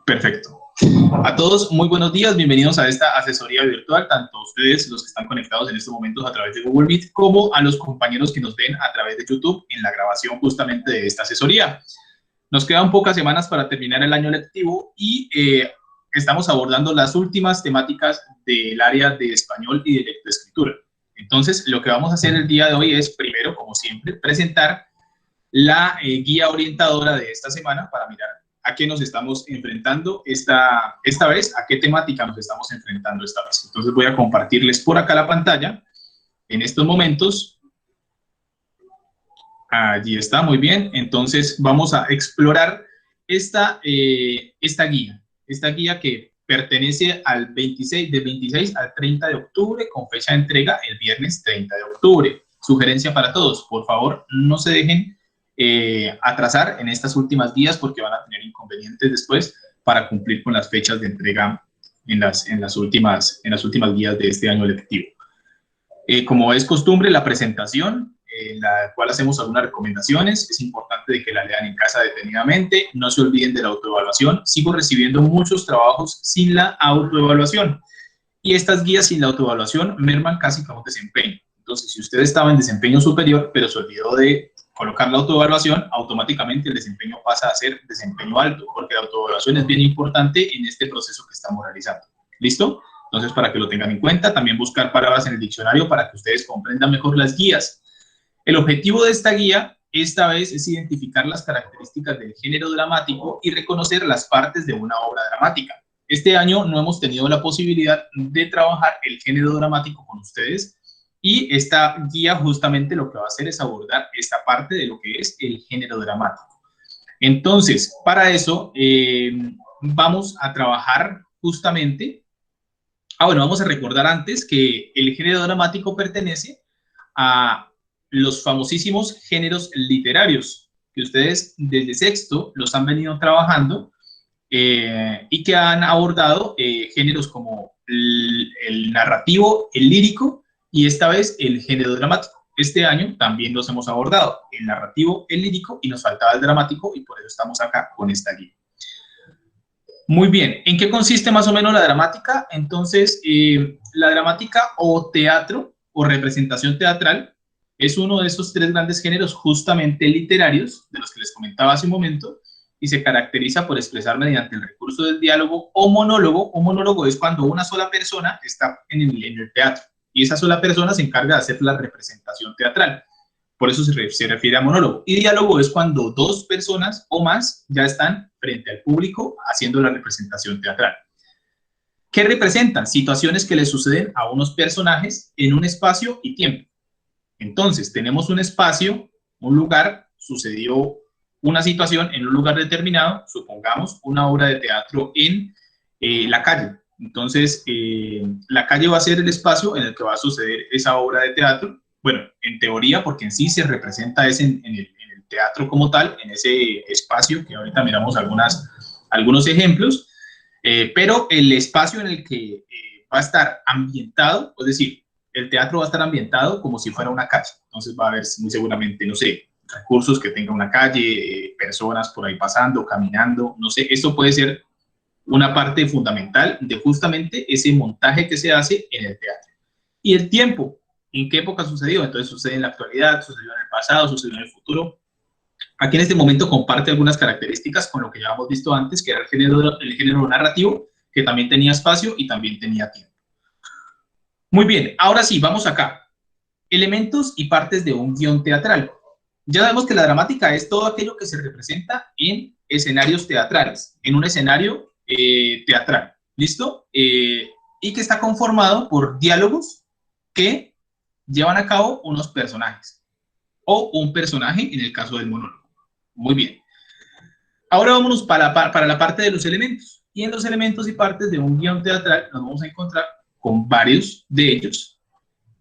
Perfecto. A todos, muy buenos días, bienvenidos a esta asesoría virtual, tanto a ustedes, los que están conectados en estos momentos a través de Google Meet, como a los compañeros que nos ven a través de YouTube en la grabación justamente de esta asesoría. Nos quedan pocas semanas para terminar el año lectivo y estamos abordando las últimas temáticas del área de español y de lectoescritura. Entonces, lo que vamos a hacer el día de hoy es, primero, como siempre, presentar la guía orientadora de esta semana para mirar a qué nos estamos enfrentando esta vez, a qué temática nos estamos enfrentando esta vez. Entonces voy a compartirles por acá la pantalla en estos momentos. Allí está, muy bien. Entonces vamos a explorar esta guía que pertenece al 26, del 26 al 30 de octubre, con fecha de entrega el viernes 30 de octubre. Sugerencia para todos, por favor, no se dejen atrasar en estas últimas guías porque van a tener inconvenientes después para cumplir con las fechas de entrega en las últimas guías de este año lectivo. Como es costumbre, la presentación, en la cual hacemos algunas recomendaciones, es importante de que la lean en casa detenidamente, no se olviden de la autoevaluación. Sigo recibiendo muchos trabajos sin la autoevaluación y estas guías sin la autoevaluación merman casi como desempeño. Entonces, si usted estaba en desempeño superior, pero se olvidó de colocar la autoevaluación, automáticamente el desempeño pasa a ser desempeño alto, porque la autoevaluación es bien importante en este proceso que estamos realizando. ¿Listo? Entonces, para que lo tengan en cuenta, también buscar palabras en el diccionario para que ustedes comprendan mejor las guías. El objetivo de esta guía, esta vez, es identificar las características del género dramático y reconocer las partes de una obra dramática. Este año no hemos tenido la posibilidad de trabajar el género dramático con ustedes, y esta guía justamente lo que va a hacer es abordar esta parte de lo que es el género dramático. Entonces, para eso vamos a trabajar justamente, bueno, vamos a recordar antes que el género dramático pertenece a los famosísimos géneros literarios, que ustedes desde sexto los han venido trabajando y que han abordado géneros como el narrativo, el lírico, y esta vez el género dramático. Este año también los hemos abordado, el narrativo, el lírico, y nos faltaba el dramático, y por eso estamos acá con esta guía. Muy bien, ¿en qué consiste más o menos la dramática? Entonces, la dramática o teatro o representación teatral es uno de esos tres grandes géneros justamente literarios, de los que les comentaba hace un momento, y se caracteriza por expresar mediante el recurso del diálogo o monólogo. Un monólogo es cuando una sola persona está en el teatro, y esa sola persona se encarga de hacer la representación teatral. Por eso se refiere a monólogo. Y diálogo es cuando dos personas o más ya están frente al público haciendo la representación teatral. ¿Qué representan? Situaciones que le suceden a unos personajes en un espacio y tiempo. Entonces, tenemos un espacio, un lugar, sucedió una situación en un lugar determinado, supongamos una obra de teatro en la calle. Entonces, la calle va a ser el espacio en el que va a suceder esa obra de teatro. Bueno, en teoría, porque en sí se representa es en el teatro como tal, en ese espacio, que ahorita miramos algunos ejemplos, pero el espacio en el que va a estar ambientado, es decir, el teatro va a estar ambientado como si fuera una calle. Entonces va a haber muy seguramente, no sé, recursos que tenga una calle, personas por ahí pasando, caminando, no sé, esto puede ser una parte fundamental de justamente ese montaje que se hace en el teatro. Y el tiempo, ¿en qué época sucedió? Entonces sucede en la actualidad, sucedió en el pasado, sucedió en el futuro. Aquí en este momento comparte algunas características con lo que ya hemos visto antes, que era el género narrativo, que también tenía espacio y también tenía tiempo. Muy bien, ahora sí, vamos acá. Elementos y partes de un guión teatral. Ya sabemos que la dramática es todo aquello que se representa en escenarios teatrales, en un escenario teatral, ¿listo? Y que está conformado por diálogos que llevan a cabo unos personajes, o un personaje en el caso del monólogo. Muy bien. Ahora vámonos para la parte de los elementos. Y en los elementos y partes de un guión teatral nos vamos a encontrar con varios de ellos,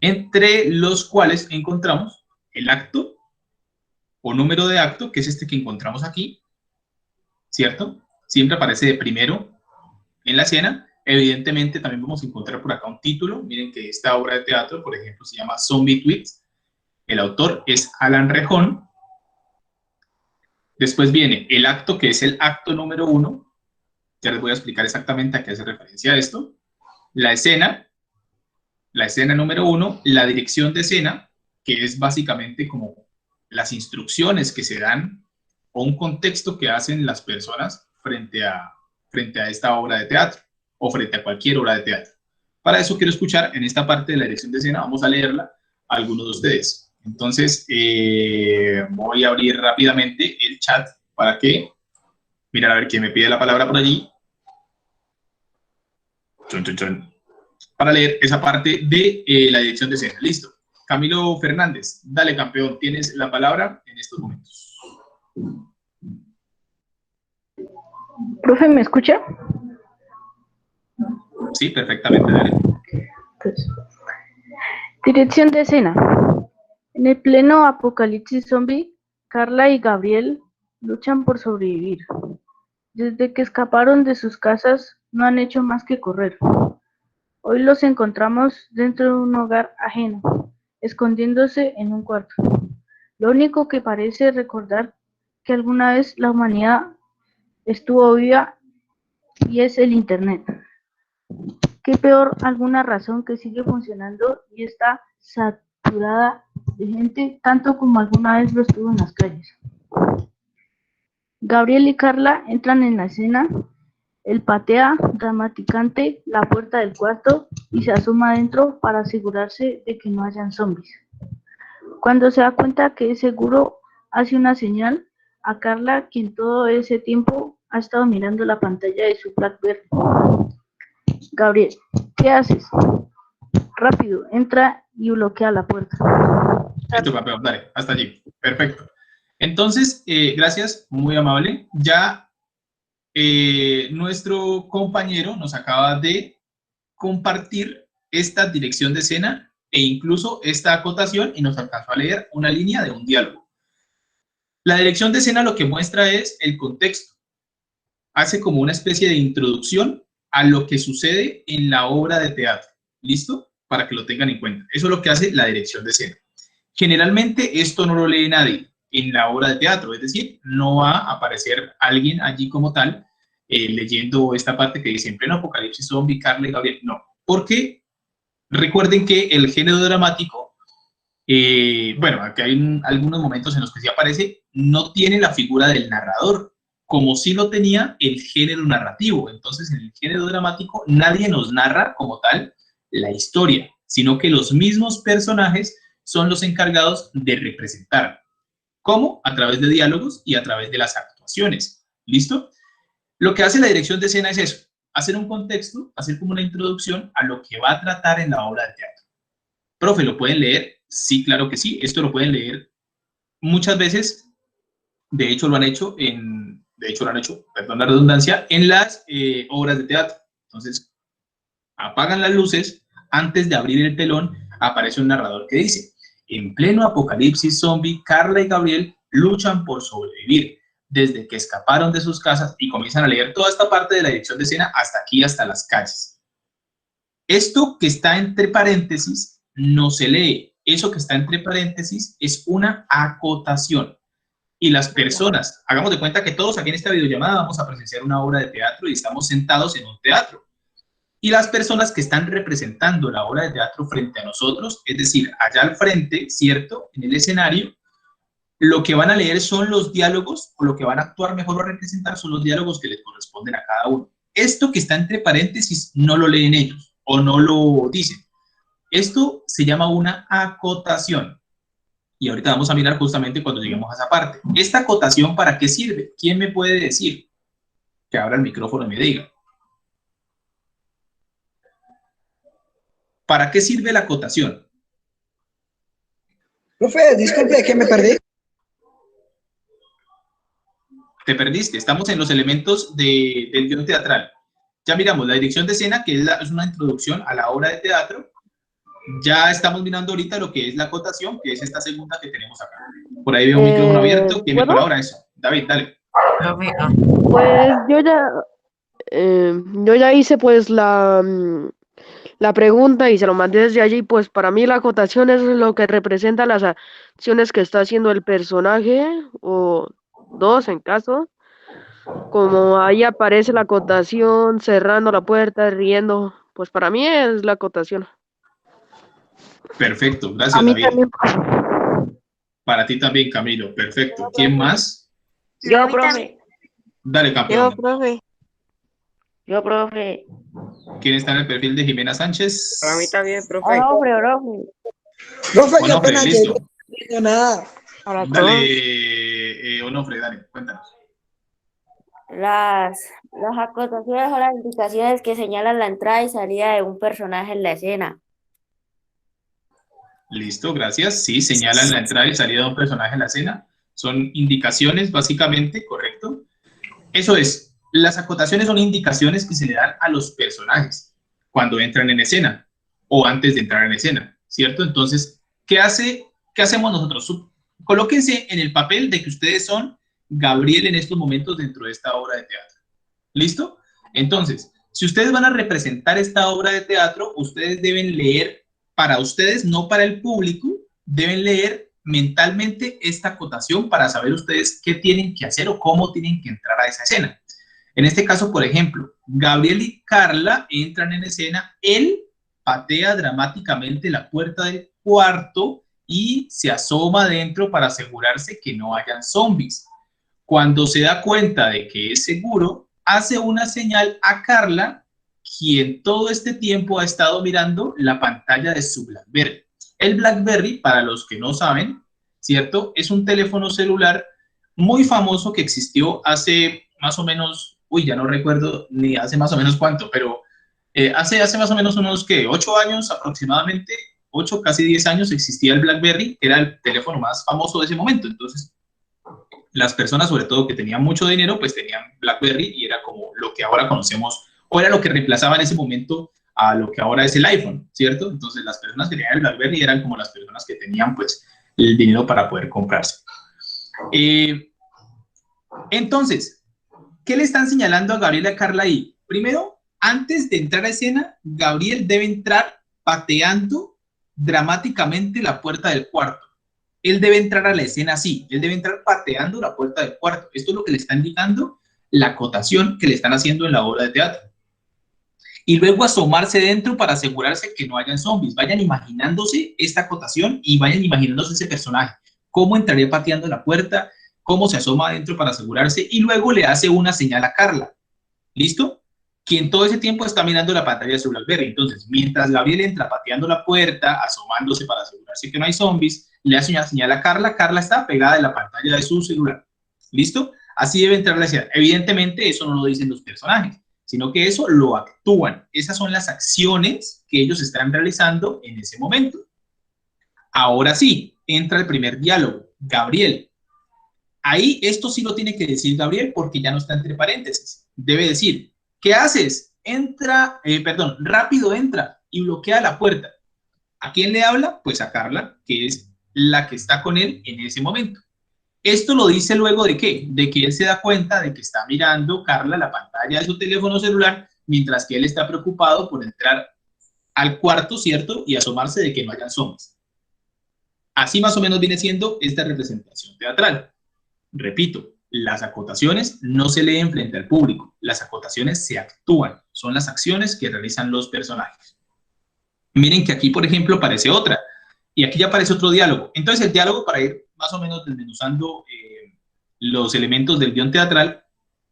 entre los cuales encontramos el acto o número de acto, que es este que encontramos aquí, ¿cierto? Siempre aparece de primero en la escena. Evidentemente también vamos a encontrar por acá un título. Miren que esta obra de teatro, por ejemplo, se llama Zombie Tweets. El autor es Alan Rejón. Después viene el acto, que es el acto número 1, Ya les voy a explicar exactamente a qué hace referencia esto. La escena, la escena número 1, la dirección de escena, que es básicamente como las instrucciones que se dan o un contexto que hacen las personas frente a esta obra de teatro o frente a cualquier obra de teatro. Para eso quiero escuchar en esta parte de la dirección de escena, vamos a leerla a algunos de ustedes. Entonces, voy a abrir rápidamente el chat para que, mirar a ver quién me pide la palabra por allí. Chun, chun, chun. Para leer esa parte de la dirección de escena. Listo. Camilo Fernández, dale campeón, tienes la palabra en estos momentos. Profe, ¿me escucha? Sí, perfectamente, dale. Pues, dirección de escena. En el pleno apocalipsis zombie, Carla y Gabriel luchan por sobrevivir. Desde que escaparon de sus casas, no han hecho más que correr. Hoy los encontramos dentro de un hogar ajeno, escondiéndose en un cuarto. Lo único que parece recordar que alguna vez la humanidad estuvo viva y es el Internet. Qué peor, alguna razón que sigue funcionando y está saturada de gente, tanto como alguna vez lo estuvo en las calles. Gabriel y Carla entran en la escena. Él patea dramáticamente la puerta del cuarto y se asoma adentro para asegurarse de que no hayan zombies. Cuando se da cuenta que es seguro, hace una señal a Carla, quien todo ese tiempo ha estado mirando la pantalla de su BlackBerry. Gabriel, ¿qué haces? Rápido, entra y bloquea la puerta. Listo, campeón, dale, hasta allí. Perfecto. Entonces, gracias, muy amable. Ya nuestro compañero nos acaba de compartir esta dirección de escena e incluso esta acotación y nos alcanzó a leer una línea de un diálogo. La dirección de escena lo que muestra es el contexto. Hace como una especie de introducción a lo que sucede en la obra de teatro. ¿Listo? Para que lo tengan en cuenta. Eso es lo que hace la dirección de escena. Generalmente esto no lo lee nadie en la obra de teatro, es decir, no va a aparecer alguien allí como tal leyendo esta parte que dice en pleno apocalipsis zombie, Carla y Gabriel. No, porque recuerden que el género dramático, bueno, aquí hay algunos momentos en los que sí aparece, no tiene la figura del narrador, como sí lo tenía el género narrativo. Entonces, en el género dramático, nadie nos narra como tal la historia, sino que los mismos personajes son los encargados de representar. ¿Cómo? A través de diálogos y a través de las actuaciones. ¿Listo? Lo que hace la dirección de escena es eso, hacer un contexto, hacer como una introducción a lo que va a tratar en la obra de teatro. Profe, ¿lo pueden leer? Sí, claro que sí. Esto lo pueden leer muchas veces. De hecho, lo han hecho, perdón la redundancia, en las obras de teatro. Entonces, apagan las luces, antes de abrir el telón, aparece un narrador que dice, en pleno apocalipsis zombie, Carla y Gabriel luchan por sobrevivir desde que escaparon de sus casas y comienzan a leer toda esta parte de la dirección de escena hasta aquí, hasta las calles. Esto que está entre paréntesis no se lee. Eso que está entre paréntesis es una acotación. Y las personas, hagamos de cuenta que todos aquí en esta videollamada vamos a presenciar una obra de teatro y estamos sentados en un teatro. Y las personas que están representando la obra de teatro frente a nosotros, es decir, allá al frente, ¿cierto? En el escenario, lo que van a leer son los diálogos, o lo que van a actuar mejor o a representar son los diálogos que les corresponden a cada uno. Esto que está entre paréntesis no lo leen ellos, o no lo dicen. Esto se llama una acotación. Y ahorita vamos a mirar justamente cuando lleguemos a esa parte. ¿Esta acotación para qué sirve? ¿Quién me puede decir? Que abra el micrófono y me diga. ¿Para qué sirve la acotación? Profe, disculpe, que me perdí. Te perdiste. Estamos en los elementos del guión teatral. Ya miramos la dirección de escena, que es una introducción a la obra de teatro. Ya estamos mirando ahorita lo que es la acotación, que es esta segunda que tenemos acá. Por ahí veo un micrófono abierto. ¿Quién me colabora eso? David, dale. Pues yo ya hice pues la pregunta y se lo mandé desde allí. Pues para mí la acotación es lo que representa las acciones que está haciendo el personaje o dos en caso. como ahí aparece la acotación, cerrando la puerta, riendo, pues para mí es la acotación. Perfecto, A gracias mí David. también. Para ti también, Camilo, perfecto. ¿Quién más? Yo, profe. Dale, Yo, campeón. profe. Yo, profe. ¿Quién está en el perfil de Jimena Sánchez? Para mí también, profe. Onofre. Profe, qué Onofre, pena que listo. no entiendo nada. Para todos. Dale, Onofre, dale, cuéntanos. Las acotaciones son las indicaciones que señalan la entrada y salida de un personaje en la escena. Listo, gracias. Sí, señalan la entrada y salida de un personaje en la escena. Son indicaciones, básicamente, correcto. Eso es, las acotaciones son indicaciones que se le dan a los personajes cuando entran en escena o antes de entrar en escena, ¿cierto? Entonces, ¿qué hacemos nosotros? Colóquense en el papel de que ustedes son Gabriel en estos momentos dentro de esta obra de teatro. ¿Listo? Entonces, si ustedes van a representar esta obra de teatro, ustedes deben leer para ustedes, no para el público, deben leer mentalmente esta acotación para saber ustedes qué tienen que hacer o cómo tienen que entrar a esa escena. En este caso, por ejemplo, Gabriel y Carla entran en escena, él patea dramáticamente la puerta del cuarto y se asoma adentro para asegurarse que no hayan zombies. Cuando se da cuenta de que es seguro, hace una señal a Carla, quien todo este tiempo ha estado mirando la pantalla de su BlackBerry. El BlackBerry, para los que no saben, ¿cierto? Es un teléfono celular muy famoso que existió hace más o menos, ya no recuerdo ni hace más o menos cuánto, pero hace más o menos unos, ¿qué? 8 años aproximadamente, 8, casi 10 años existía el BlackBerry, que era el teléfono más famoso de ese momento. Entonces, las personas, sobre todo que tenían mucho dinero, pues tenían BlackBerry y era como lo que ahora conocemos, o era lo que reemplazaba en ese momento a lo que ahora es el iPhone, ¿cierto? Entonces las personas que tenían el BlackBerry eran como las personas que tenían pues el dinero para poder comprarse. Entonces, ¿qué le están señalando a Gabriel y a Carla ahí? Primero, antes de entrar a escena, Gabriel debe entrar pateando dramáticamente la puerta del cuarto. Él debe entrar a la escena así, él debe entrar pateando la puerta del cuarto. Esto es lo que le está indicando la acotación que le están haciendo en la obra de teatro. Y luego asomarse dentro para asegurarse que no hayan zombies. Vayan imaginándose esta acotación y vayan imaginándose ese personaje. Cómo entraría pateando la puerta, cómo se asoma adentro para asegurarse y luego le hace una señal a Carla. ¿Listo? Quien todo ese tiempo está mirando la pantalla de su BlackBerry. Entonces, mientras Gabriel entra pateando la puerta, asomándose para asegurarse que no hay zombies, le hace una señal a Carla. Carla está pegada en la pantalla de su celular. ¿Listo? Así debe entrar la escena. Evidentemente, eso no lo dicen los personajes, sino que eso lo actúan. Esas son las acciones que ellos están realizando en ese momento. Ahora sí, entra el primer diálogo. Gabriel. Ahí esto sí lo tiene que decir Gabriel porque ya no está entre paréntesis. Debe decir, ¿qué haces? Entra, rápido entra y bloquea la puerta. ¿A quién le habla? Pues a Carla, que es la que está con él en ese momento. Esto lo dice luego de ¿qué? De que él se da cuenta de que está mirando Carla la pantalla de su teléfono celular mientras que él está preocupado por entrar al cuarto, ¿cierto? Y asomarse de que no hayan zombies. Así más o menos viene siendo esta representación teatral. Repito, las acotaciones no se leen frente al público, las acotaciones se actúan, son las acciones que realizan los personajes. Miren que aquí, por ejemplo, aparece otra, y aquí ya aparece otro diálogo. Entonces el diálogo, para ir más o menos desmenuzando los elementos del guión teatral,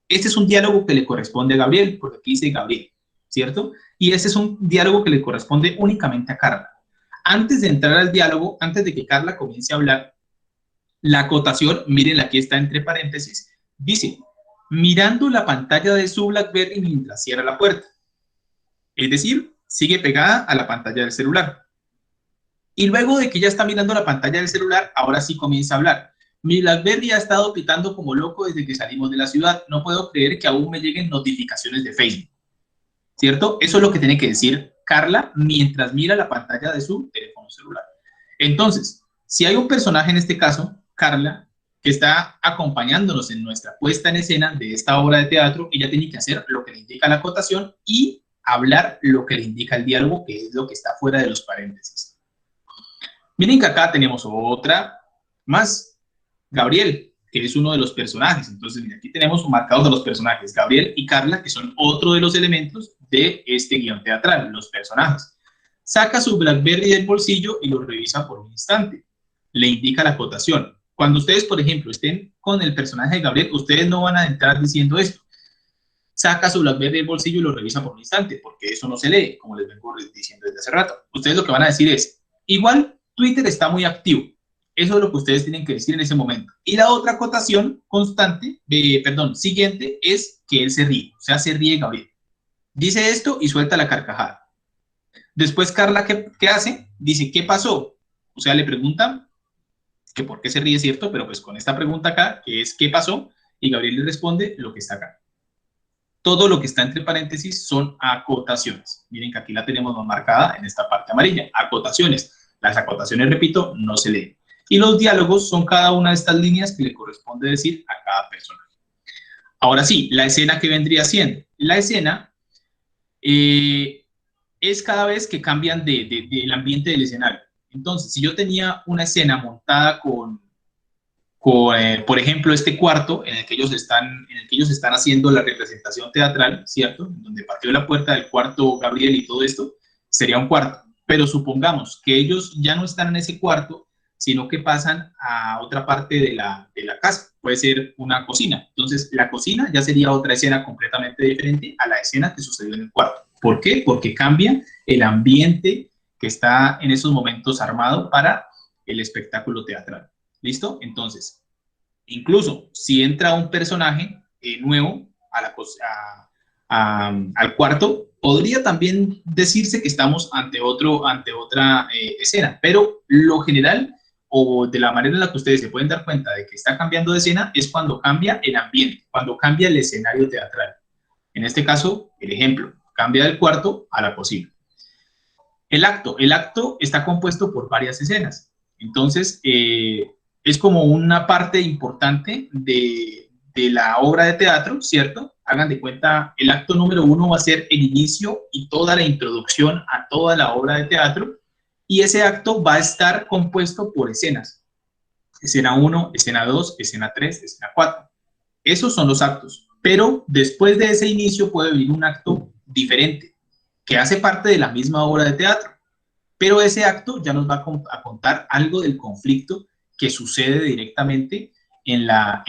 este es un diálogo que le corresponde a Gabriel, porque aquí dice Gabriel, ¿cierto? Y este es un diálogo que le corresponde únicamente a Carla. Antes de entrar al diálogo, antes de que Carla comience a hablar, la acotación, miren, aquí está entre paréntesis, dice, mirando la pantalla de su BlackBerry mientras cierra la puerta. Es decir, sigue pegada a la pantalla del celular. Y luego de que ya está mirando la pantalla del celular, ahora sí comienza a hablar. Mi BlackBerry ha estado pitando como loco desde que salimos de la ciudad. No puedo creer que aún me lleguen notificaciones de Facebook. ¿Cierto? Eso es lo que tiene que decir Carla mientras mira la pantalla de su teléfono celular. Entonces, si hay un personaje en este caso, Carla, que está acompañándonos en nuestra puesta en escena de esta obra de teatro, ella tiene que hacer lo que le indica la acotación y hablar lo que le indica el diálogo, que es lo que está fuera de los paréntesis. Miren que acá tenemos otra más. Gabriel, que es uno de los personajes. Entonces, mira, aquí tenemos marcados a los personajes, Gabriel y Carla, que son otro de los elementos de este guión teatral, los personajes. Saca su BlackBerry del bolsillo y lo revisa por un instante. Le indica la acotación. Cuando ustedes, por ejemplo, estén con el personaje de Gabriel, ustedes no van a entrar diciendo esto. Saca su BlackBerry del bolsillo y lo revisa por un instante, porque eso no se lee, como les vengo diciendo desde hace rato. Ustedes lo que van a decir es, igual Twitter está muy activo. Eso es lo que ustedes tienen que decir en ese momento. Y la otra acotación constante, siguiente, es que él se ríe, o sea, se ríe Gabriel. Dice esto y suelta la carcajada. Después Carla, ¿qué hace? Dice, ¿qué pasó? O sea, le preguntan que por qué se ríe, ¿cierto? Pero pues con esta pregunta acá, que es ¿qué pasó? Y Gabriel le responde lo que está acá. Todo lo que está entre paréntesis son acotaciones. Miren que aquí la tenemos marcada en esta parte amarilla. Acotaciones. Las acotaciones, repito, no se leen. Y los diálogos son cada una de estas líneas que le corresponde decir a cada personaje. Ahora sí, la escena que vendría siendo. La escena es cada vez que cambian del ambiente del escenario. Entonces, si yo tenía una escena montada con por ejemplo, este cuarto en el que ellos están haciendo la representación teatral, ¿cierto? Donde partió la puerta del cuarto Gabriel y todo esto, sería un cuarto. Pero supongamos que ellos ya no están en ese cuarto, sino que pasan a otra parte de la casa. Puede ser una cocina. Entonces, la cocina ya sería otra escena completamente diferente a la escena que sucedió en el cuarto. ¿Por qué? Porque cambia el ambiente que está en esos momentos armado para el espectáculo teatral. ¿Listo? Entonces, incluso si entra un personaje nuevo al cuarto, podría también decirse que estamos ante otra escena, pero lo general o de la manera en la que ustedes se pueden dar cuenta de que está cambiando de escena es cuando cambia el ambiente, cuando cambia el escenario teatral. En este caso, el ejemplo, cambia del cuarto a la cocina. El acto está compuesto por varias escenas. Entonces, es como una parte importante de la obra de teatro, ¿cierto? Hagan de cuenta, el acto número 1 va a ser el inicio y toda la introducción a toda la obra de teatro, y ese acto va a estar compuesto por escenas. Escena 1, escena 2, escena 3, escena 4. Esos son los actos, pero después de ese inicio puede venir un acto diferente, que hace parte de la misma obra de teatro, pero ese acto ya nos va a contar algo del conflicto que sucede directamente en la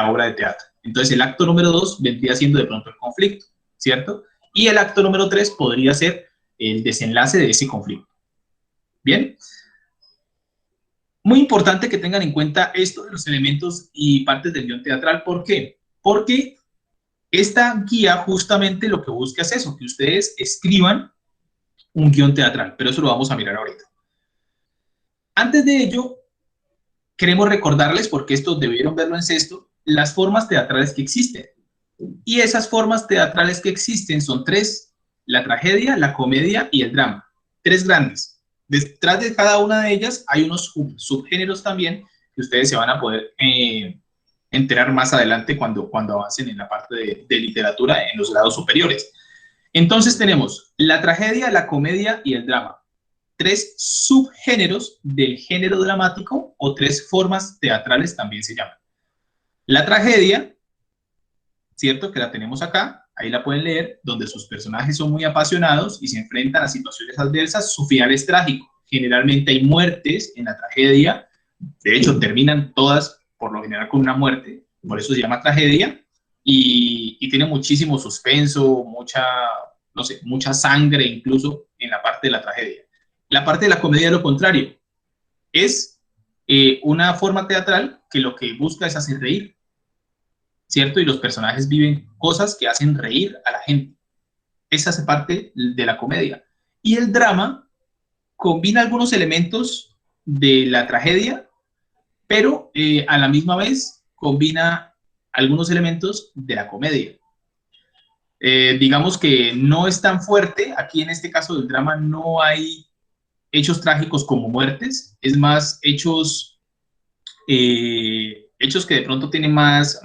obra de teatro. Entonces, el acto número 2 vendría siendo de pronto el conflicto, ¿cierto? Y el acto número 3 podría ser el desenlace de ese conflicto. ¿Bien? Muy importante que tengan en cuenta esto de los elementos y partes del guión teatral. ¿Por qué? Porque esta guía justamente lo que busca es eso, que ustedes escriban un guión teatral, pero eso lo vamos a mirar ahorita. Antes de ello, queremos recordarles, porque esto debieron verlo en sexto, las formas teatrales que existen. Y esas formas teatrales que existen son 3, la tragedia, la comedia y el drama. 3 grandes. Detrás de cada una de ellas hay unos subgéneros también que ustedes se van a poder enterar más adelante cuando avancen en la parte de literatura en los grados superiores. Entonces tenemos la tragedia, la comedia y el drama. 3 subgéneros del género dramático o 3 formas teatrales también se llaman. La tragedia, ¿cierto? Que la tenemos acá, ahí la pueden leer, donde sus personajes son muy apasionados y se enfrentan a situaciones adversas, su final es trágico. Generalmente hay muertes en la tragedia, de hecho terminan todas por lo general con una muerte, por eso se llama tragedia, y tiene muchísimo suspenso, mucha sangre incluso en la parte de la tragedia. La parte de la comedia es lo contrario, es una forma teatral que lo que busca es hacer reír, ¿cierto? Y los personajes viven cosas que hacen reír a la gente. Esa hace parte de la comedia. Y el drama combina algunos elementos de la tragedia, pero a la misma vez combina algunos elementos de la comedia. Digamos que no es tan fuerte, aquí en este caso del drama no hay hechos trágicos como muertes, es más hechos que de pronto tienen más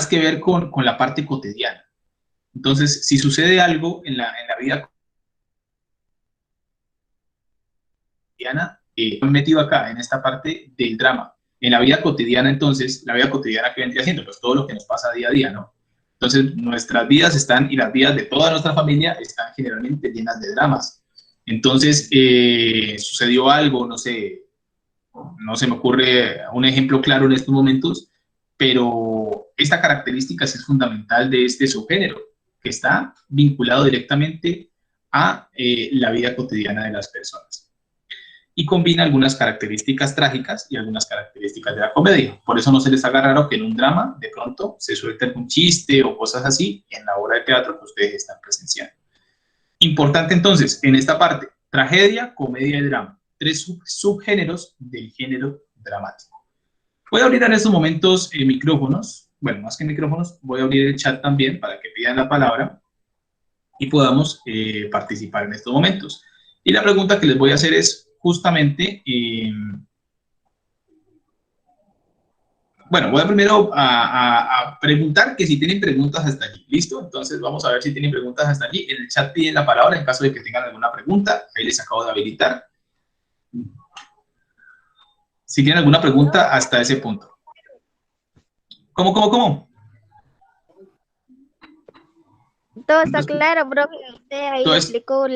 que ver con la parte cotidiana. Entonces, si sucede algo en la vida cotidiana, metido acá en esta parte del drama. En la vida cotidiana, entonces, la vida cotidiana que vendría siendo, pues todo lo que nos pasa día a día, ¿no? Entonces, nuestras vidas están, y las vidas de toda nuestra familia están generalmente llenas de dramas. Entonces, sucedió algo, no sé, no se me ocurre un ejemplo claro en estos momentos, pero esta característica sí es fundamental de este subgénero, que está vinculado directamente a la vida cotidiana de las personas. Y combina algunas características trágicas y algunas características de la comedia. Por eso no se les haga raro que en un drama de pronto se suelte algún chiste o cosas así en la obra de teatro que ustedes están presenciando. Importante entonces, en esta parte, tragedia, comedia y drama. 3 subgéneros del género dramático. Voy a abrir en estos momentos micrófonos. Bueno, más que micrófonos, voy a abrir el chat también para que pidan la palabra y podamos participar en estos momentos. Y la pregunta que les voy a hacer es justamente, bueno, voy a primero a preguntar que si tienen preguntas hasta allí, ¿listo? Entonces vamos a ver si tienen preguntas hasta allí. En el chat piden la palabra en caso de que tengan alguna pregunta. Ahí les acabo de habilitar. Si tienen alguna pregunta hasta ese punto. ¿Cómo? Todo está claro, profe. Usted ahí Entonces, explicó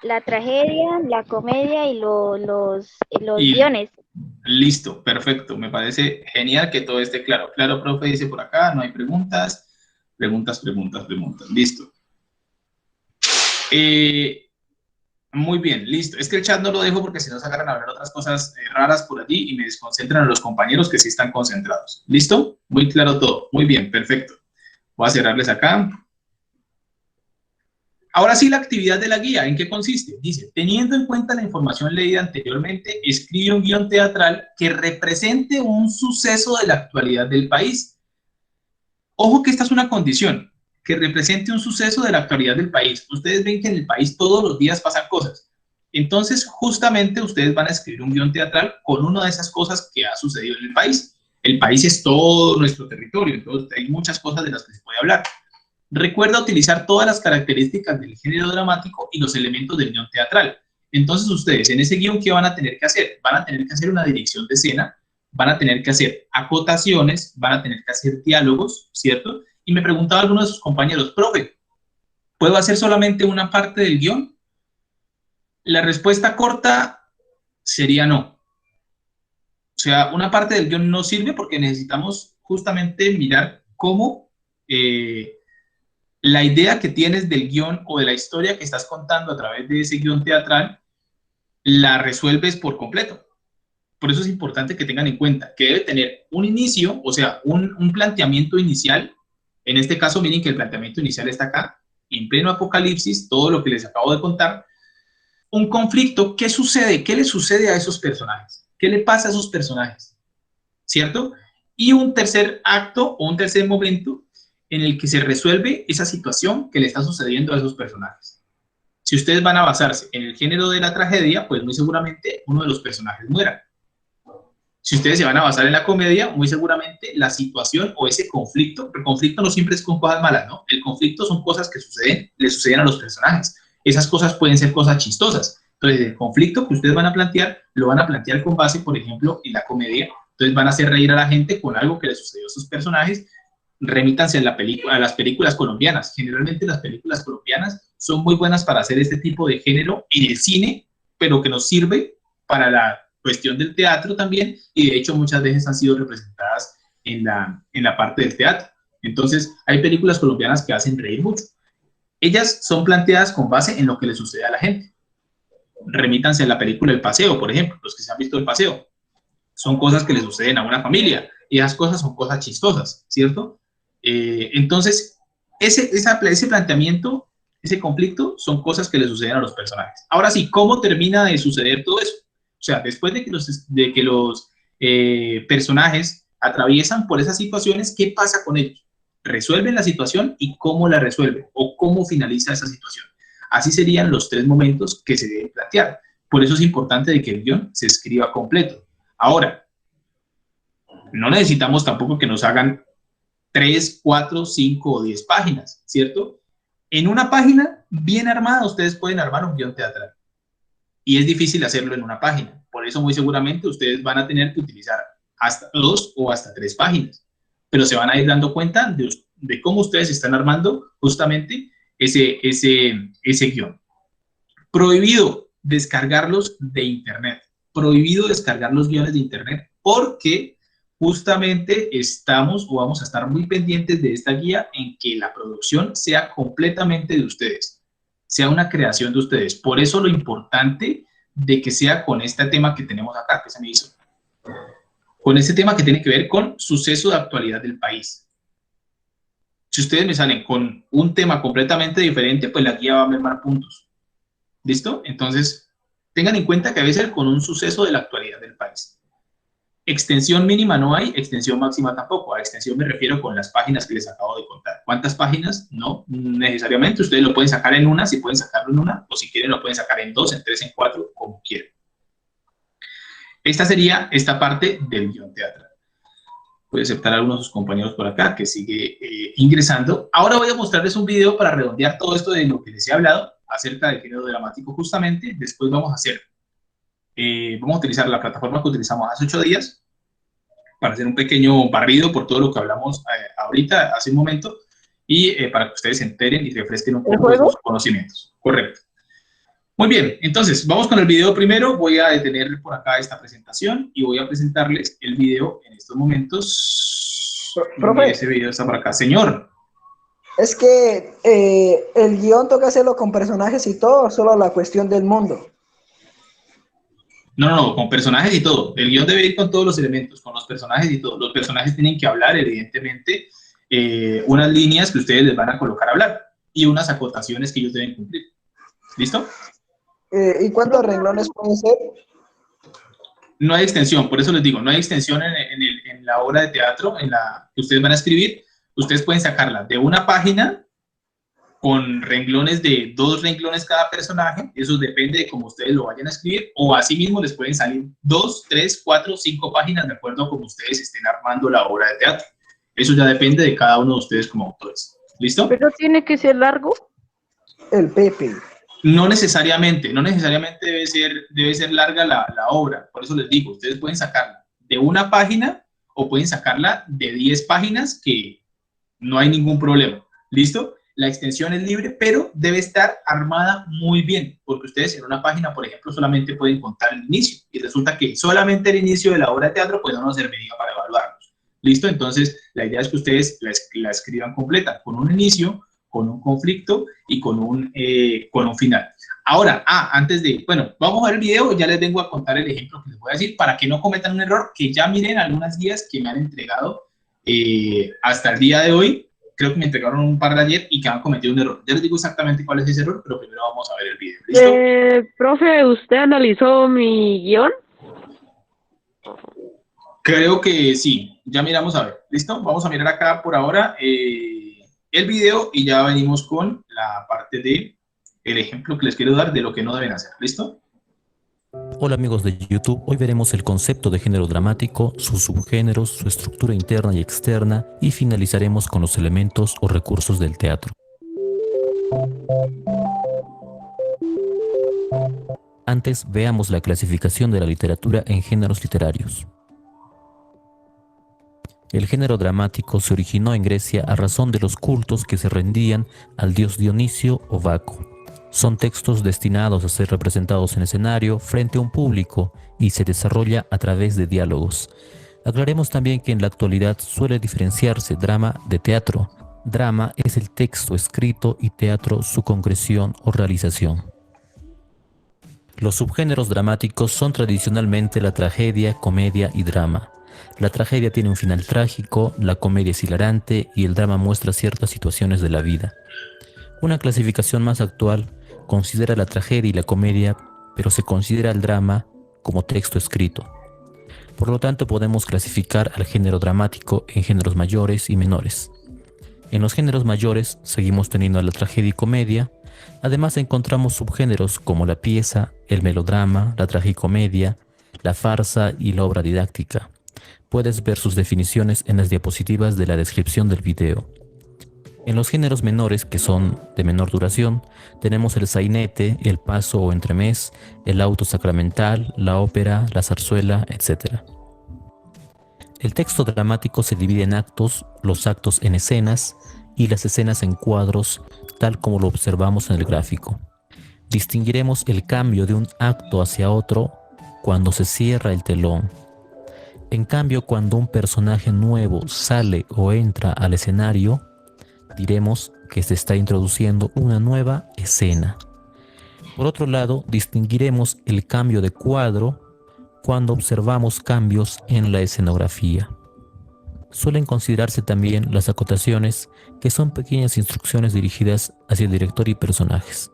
la tragedia, la comedia y los guiones. Listo, perfecto. Me parece genial que todo esté claro. Claro, profe, dice por acá, no hay preguntas. Preguntas. Listo. Muy bien, listo. Es que el chat no lo dejo porque si no se agarran a ver otras cosas raras por allí y me desconcentran a los compañeros que sí están concentrados. ¿Listo? Muy claro todo. Muy bien, perfecto. Voy a cerrarles acá. Ahora sí, la actividad de la guía, ¿en qué consiste? Dice, teniendo en cuenta la información leída anteriormente, escribe un guión teatral que represente un suceso de la actualidad del país. Ojo que esta es una condición, que represente un suceso de la actualidad del país. Ustedes ven que en el país todos los días pasan cosas. Entonces, justamente ustedes van a escribir un guión teatral con una de esas cosas que ha sucedido en el país. El país es todo nuestro territorio, entonces hay muchas cosas de las que se puede hablar. Recuerda utilizar todas las características del género dramático y los elementos del guión teatral. Entonces ustedes en ese guión, ¿qué van a tener que hacer? Van a tener que hacer una dirección de escena, van a tener que hacer acotaciones, van a tener que hacer diálogos, ¿cierto? Y me preguntaba alguno de sus compañeros, profe, ¿puedo hacer solamente una parte del guión? La respuesta corta sería no. O sea, una parte del guión no sirve porque necesitamos justamente mirar cómo la idea que tienes del guión o de la historia que estás contando a través de ese guión teatral la resuelves por completo. Por eso es importante que tengan en cuenta que debe tener un inicio, o sea, un planteamiento inicial. En este caso, miren que el planteamiento inicial está acá, en pleno apocalipsis, todo lo que les acabo de contar. Un conflicto, ¿qué sucede? ¿Qué le sucede a esos personajes? ¿Qué le pasa a esos personajes? ¿Cierto? Y un tercer acto o un tercer momento en el que se resuelve esa situación que le está sucediendo a esos personajes. Si ustedes van a basarse en el género de la tragedia, pues muy seguramente uno de los personajes muera. Si ustedes se van a basar en la comedia, muy seguramente la situación o ese conflicto, el conflicto no siempre es con cosas malas, ¿no? El conflicto son cosas que le suceden a los personajes. Esas cosas pueden ser cosas chistosas. Entonces, el conflicto que ustedes van a plantear, lo van a plantear con base, por ejemplo, en la comedia. Entonces, van a hacer reír a la gente con algo que le sucedió a sus personajes. Remítanse a las películas colombianas. Generalmente las películas colombianas son muy buenas para hacer este tipo de género en el cine, pero que nos sirve para la cuestión del teatro también, y de hecho muchas veces han sido representadas en la parte del teatro. Entonces, hay películas colombianas que hacen reír mucho. Ellas son planteadas con base en lo que le sucede a la gente. Remítanse a la película El Paseo, por ejemplo, los que se han visto El Paseo. Son cosas que le suceden a una familia, y esas cosas son cosas chistosas, ¿cierto? Entonces, ese planteamiento, ese conflicto, son cosas que le suceden a los personajes. Ahora sí, ¿cómo termina de suceder todo eso? O sea, después de que los personajes atraviesan por esas situaciones, ¿qué pasa con ellos? ¿Resuelven la situación y cómo la resuelven? ¿O cómo finaliza esa situación? Así serían los 3 momentos que se deben plantear. Por eso es importante de que el guión se escriba completo. Ahora, no necesitamos tampoco que nos hagan 3, 4, 5 o 10 páginas, ¿cierto? En una página bien armada ustedes pueden armar un guión teatral. Y es difícil hacerlo en una página. Por eso muy seguramente ustedes van a tener que utilizar hasta 2 o hasta 3 páginas. Pero se van a ir dando cuenta de cómo ustedes están armando justamente ese guión. Prohibido descargarlos de internet. Prohibido descargar los guiones de internet porque justamente estamos o vamos a estar muy pendientes de esta guía en que la producción sea completamente de ustedes, sea una creación de ustedes. Por eso lo importante de que sea con este tema que tenemos acá, que se me hizo. Con este tema que tiene que ver con suceso de actualidad del país. Si ustedes me salen con un tema completamente diferente, pues la guía va a mermar puntos. ¿Listo? Entonces, tengan en cuenta que debe ser con un suceso de la actualidad del país. Extensión mínima no hay, extensión máxima tampoco. A extensión me refiero con las páginas que les acabo de contar. ¿Cuántas páginas? No necesariamente. Ustedes lo pueden sacar en una, si pueden sacarlo en una, o si quieren lo pueden sacar en 2, en 3, en 4, como quieran. Esta sería esta parte del guión teatral. Voy a aceptar a algunos de sus compañeros por acá que sigue ingresando. Ahora voy a mostrarles un video para redondear todo esto de lo que les he hablado acerca del género dramático justamente. Después vamos a utilizar la plataforma que utilizamos hace 8 días para hacer un pequeño barrido por todo lo que hablamos ahorita, hace un momento, y para que ustedes se enteren y refresquen un poco sus conocimientos. Correcto. Muy bien, entonces vamos con el video primero. Voy a detener por acá esta presentación y voy a presentarles el video en estos momentos. Profe. Ese video está por acá. Señor. Es que el guión toca hacerlo con personajes y todo, solo la cuestión del mundo. No, con personajes y todo. El guión debe ir con todos los elementos, con los personajes y todo. Los personajes tienen que hablar, evidentemente, unas líneas que ustedes les van a colocar a hablar y unas acotaciones que ellos deben cumplir. ¿Listo? ¿Y cuántos renglones pueden ser? No hay extensión, por eso les digo, no hay extensión en la obra de teatro en la que ustedes van a escribir. Ustedes pueden sacarla de una página con renglones de 2 renglones cada personaje, eso depende de cómo ustedes lo vayan a escribir, o así mismo les pueden salir 2, 3, 4, 5 páginas de acuerdo a cómo ustedes estén armando la obra de teatro. Eso ya depende de cada uno de ustedes como autores. ¿Listo? ¿Pero tiene que ser largo? El Pepe. No necesariamente debe ser larga la obra, por eso les digo, ustedes pueden sacarla de una página o pueden sacarla de 10 páginas que no hay ningún problema, ¿listo? La extensión es libre, pero debe estar armada muy bien, porque ustedes en una página, por ejemplo, solamente pueden contar el inicio, y resulta que solamente el inicio de la obra de teatro pues no nos serviría para evaluarnos, ¿listo? Entonces, la idea es que ustedes la escriban completa, con un inicio, con un conflicto y con un final. Ahora, vamos a ver el video, ya les vengo a contar el ejemplo que les voy a decir para que no cometan un error, que ya miren algunas guías que me han entregado hasta el día de hoy. Creo que me entregaron un par de ayer y que han cometido un error. Ya les digo exactamente cuál es ese error, pero primero vamos a ver el video. ¿Listo? Profe, ¿usted analizó mi guión? Creo que sí, ya miramos a ver. ¿Listo? Vamos a mirar acá por ahora el video y ya venimos con la parte de el ejemplo que les quiero dar de lo que no deben hacer. ¿Listo? Hola amigos de YouTube, hoy veremos el concepto de género dramático, sus subgéneros, su estructura interna y externa y finalizaremos con los elementos o recursos del teatro. Antes veamos la clasificación de la literatura en géneros literarios. El género dramático se originó en Grecia a razón de los cultos que se rendían al dios Dionisio o Baco. Son textos destinados a ser representados en escenario frente a un público y se desarrolla a través de diálogos. Aclaremos también que en la actualidad suele diferenciarse drama de teatro. Drama es el texto escrito y teatro su concreción o realización. Los subgéneros dramáticos son tradicionalmente la tragedia, comedia y drama. La tragedia tiene un final trágico, la comedia es hilarante y el drama muestra ciertas situaciones de la vida. Una clasificación más actual considera la tragedia y la comedia, pero se considera el drama como texto escrito. Por lo tanto, podemos clasificar al género dramático en géneros mayores y menores. En los géneros mayores seguimos teniendo la tragedia y comedia. Además encontramos subgéneros como la pieza, el melodrama, la tragicomedia, la farsa y la obra didáctica. Puedes ver sus definiciones en las diapositivas de la descripción del video. En los géneros menores, que son de menor duración, tenemos el sainete, el paso o entremés, el auto sacramental, la ópera, la zarzuela, etc. El texto dramático se divide en actos, los actos en escenas y las escenas en cuadros, tal como lo observamos en el gráfico. Distinguiremos el cambio de un acto hacia otro cuando se cierra el telón. En cambio, cuando un personaje nuevo sale o entra al escenario, diremos que se está introduciendo una nueva escena. Por otro lado, distinguiremos el cambio de cuadro cuando observamos cambios en la escenografía. Suelen considerarse también las acotaciones, que son pequeñas instrucciones dirigidas hacia el director y personajes.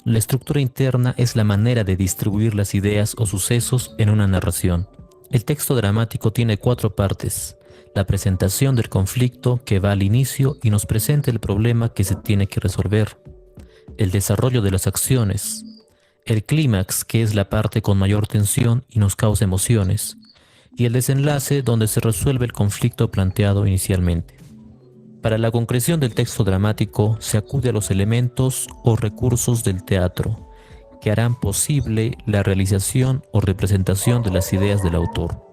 La estructura interna es la manera de distribuir las ideas o sucesos en una narración. El texto dramático tiene 4 partes. La presentación del conflicto, que va al inicio y nos presenta el problema que se tiene que resolver. El desarrollo de las acciones. El clímax, que es la parte con mayor tensión y nos causa emociones. Y el desenlace, donde se resuelve el conflicto planteado inicialmente. Para la concreción del texto dramático se acude a los elementos o recursos del teatro, que harán posible la realización o representación de las ideas del autor.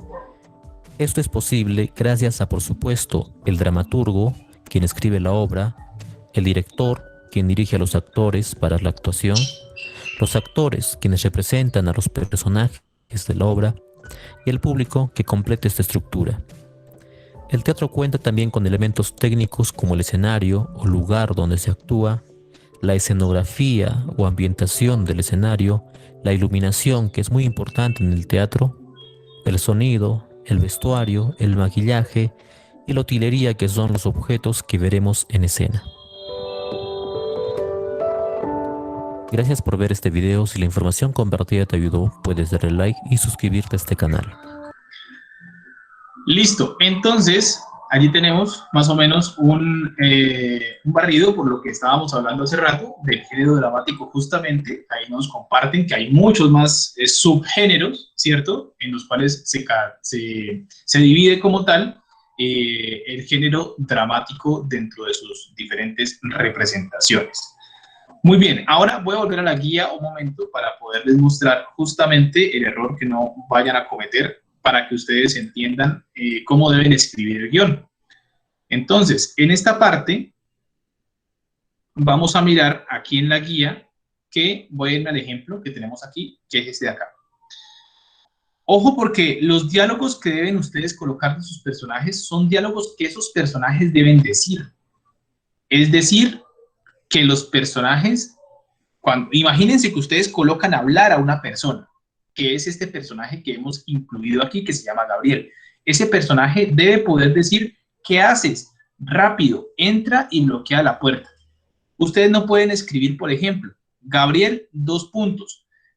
Esto es posible gracias a, por supuesto, el dramaturgo, quien escribe la obra, el director, quien dirige a los actores para la actuación, los actores, quienes representan a los personajes de la obra, y el público que completa esta estructura. El teatro cuenta también con elementos técnicos como el escenario o lugar donde se actúa, la escenografía o ambientación del escenario, la iluminación, que es muy importante en el teatro, el sonido, el vestuario, el maquillaje y la utilería, que son los objetos que veremos en escena. Gracias por ver este video. Si la información compartida te ayudó, puedes darle like y suscribirte a este canal. Listo, entonces allí tenemos más o menos un barrido por lo que estábamos hablando hace rato del género dramático. Justamente ahí nos comparten que hay muchos más subgéneros, ¿cierto? En los cuales se divide como tal el género dramático dentro de sus diferentes representaciones. Muy bien, ahora voy a volver a la guía un momento para poderles mostrar justamente el error que no vayan a cometer, para que ustedes entiendan cómo deben escribir el guión. Entonces, en esta parte, vamos a mirar aquí en la guía, que voy a ir al ejemplo que tenemos aquí, que es este de acá. Ojo, porque los diálogos que deben ustedes colocar de sus personajes son diálogos que esos personajes deben decir. Es decir, que los personajes, imagínense que ustedes colocan a hablar a una persona, que es este personaje que hemos incluido aquí, que se llama Gabriel. Ese personaje debe poder decir: ¿qué haces? Rápido, entra y bloquea la puerta. Ustedes no pueden escribir, por ejemplo, Gabriel, :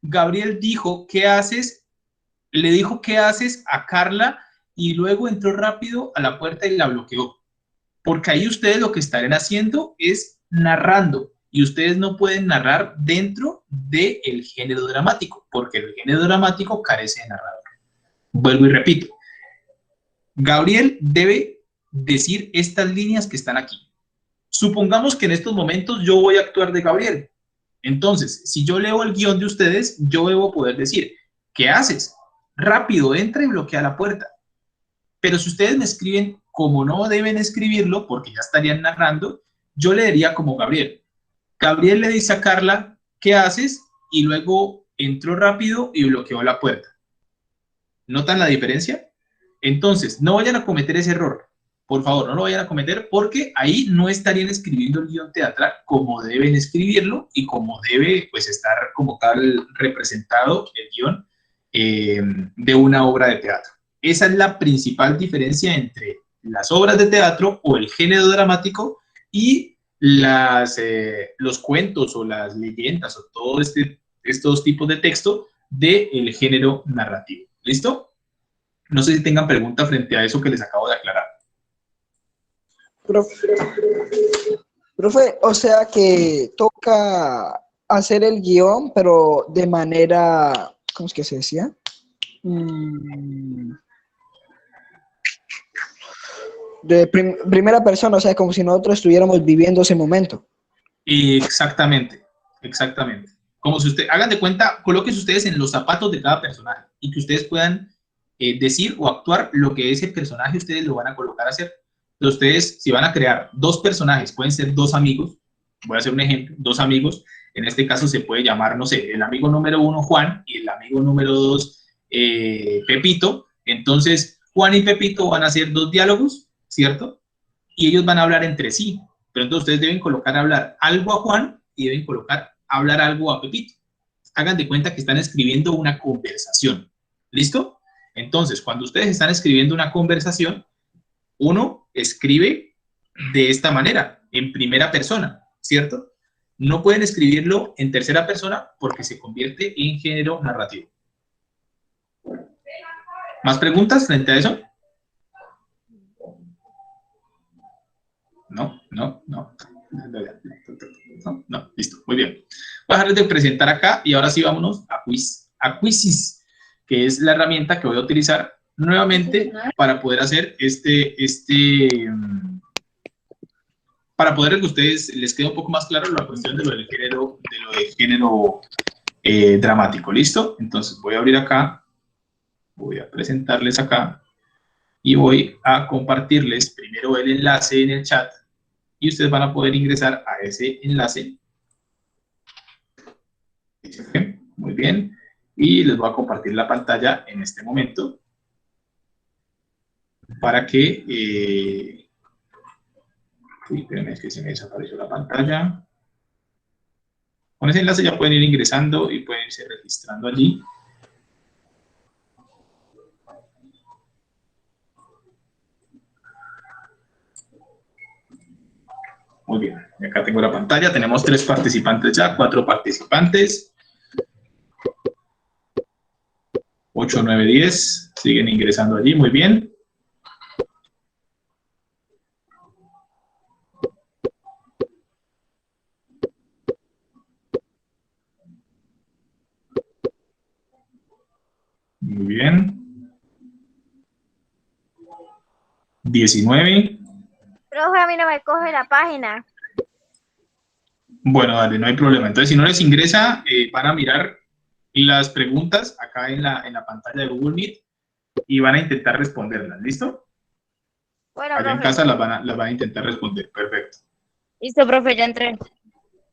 Gabriel dijo: ¿qué haces? Le dijo: ¿qué haces? A Carla, y luego entró rápido a la puerta y la bloqueó. Porque ahí ustedes lo que estarán haciendo es narrando, y ustedes no pueden narrar dentro del género dramático, porque el género dramático carece de narrador. Vuelvo y repito. Gabriel debe decir estas líneas que están aquí. Supongamos que en estos momentos yo voy a actuar de Gabriel. Entonces, si yo leo el guión de ustedes, yo debo poder decir: ¿qué haces? Rápido, entra y bloquea la puerta. Pero si ustedes me escriben como no deben escribirlo, porque ya estarían narrando, yo leería como Gabriel. Gabriel le dice a Carla: ¿qué haces? Y luego entró rápido y bloqueó la puerta. ¿Notan la diferencia? Entonces, no vayan a cometer ese error. Por favor, no lo vayan a cometer, porque ahí no estarían escribiendo el guión teatral como deben escribirlo y como debe, pues, estar como tal representado el guión de una obra de teatro. Esa es la principal diferencia entre las obras de teatro o el género dramático y los cuentos o las leyendas o todos estos tipos de texto del género narrativo. ¿Listo? No sé si tengan pregunta frente a eso que les acabo de aclarar. Profe, o sea que toca hacer el guión, pero de manera, ¿cómo es que se decía? De primera persona, o sea, como si nosotros estuviéramos viviendo ese momento. Exactamente, exactamente. Como si hagan de cuenta, coloquen ustedes en los zapatos de cada personaje y que ustedes puedan decir o actuar lo que ese personaje ustedes lo van a colocar a hacer. Entonces, ustedes, si van a crear dos personajes, pueden ser dos amigos, voy a hacer un ejemplo, dos amigos, en este caso se puede llamar, no sé, el amigo número 1 Juan y el amigo número 2 Pepito. Entonces, Juan y Pepito van a hacer dos diálogos, ¿cierto? Y ellos van a hablar entre sí, pero entonces ustedes deben colocar a hablar algo a Juan y deben colocar a hablar algo a Pepito. Hagan de cuenta que están escribiendo una conversación, ¿listo? Entonces, cuando ustedes están escribiendo una conversación, uno escribe de esta manera, en primera persona, ¿cierto? No pueden escribirlo en tercera persona porque se convierte en género narrativo. ¿Más preguntas frente a eso? No, listo, muy bien. Voy a dejar de presentar acá y ahora sí vámonos a Quiz, a Quizizz, que es la herramienta que voy a utilizar nuevamente para poder hacer para poder que a ustedes les quede un poco más claro la cuestión de lo del género dramático, ¿listo? Entonces voy a abrir acá, voy a presentarles acá y voy a compartirles primero el enlace en el chat y ustedes van a poder ingresar a ese enlace. Muy bien, y les voy a compartir la pantalla en este momento para que... Uy, espérenme, es que se me desapareció la pantalla. Con ese enlace ya pueden ir ingresando y pueden irse registrando allí. Muy bien, y acá tengo la pantalla. Tenemos 3 participantes ya, 4 participantes. 8, 9, 10. Siguen ingresando allí, muy bien. Muy bien. 19. Profe, a mí no me coge la página. Bueno, dale, no hay problema. Entonces, si no les ingresa, van a mirar las preguntas acá en la pantalla de Google Meet y van a intentar responderlas, ¿listo? Bueno, Allá en profe. casa las van a intentar responder. Perfecto. Listo, profe, ya entré.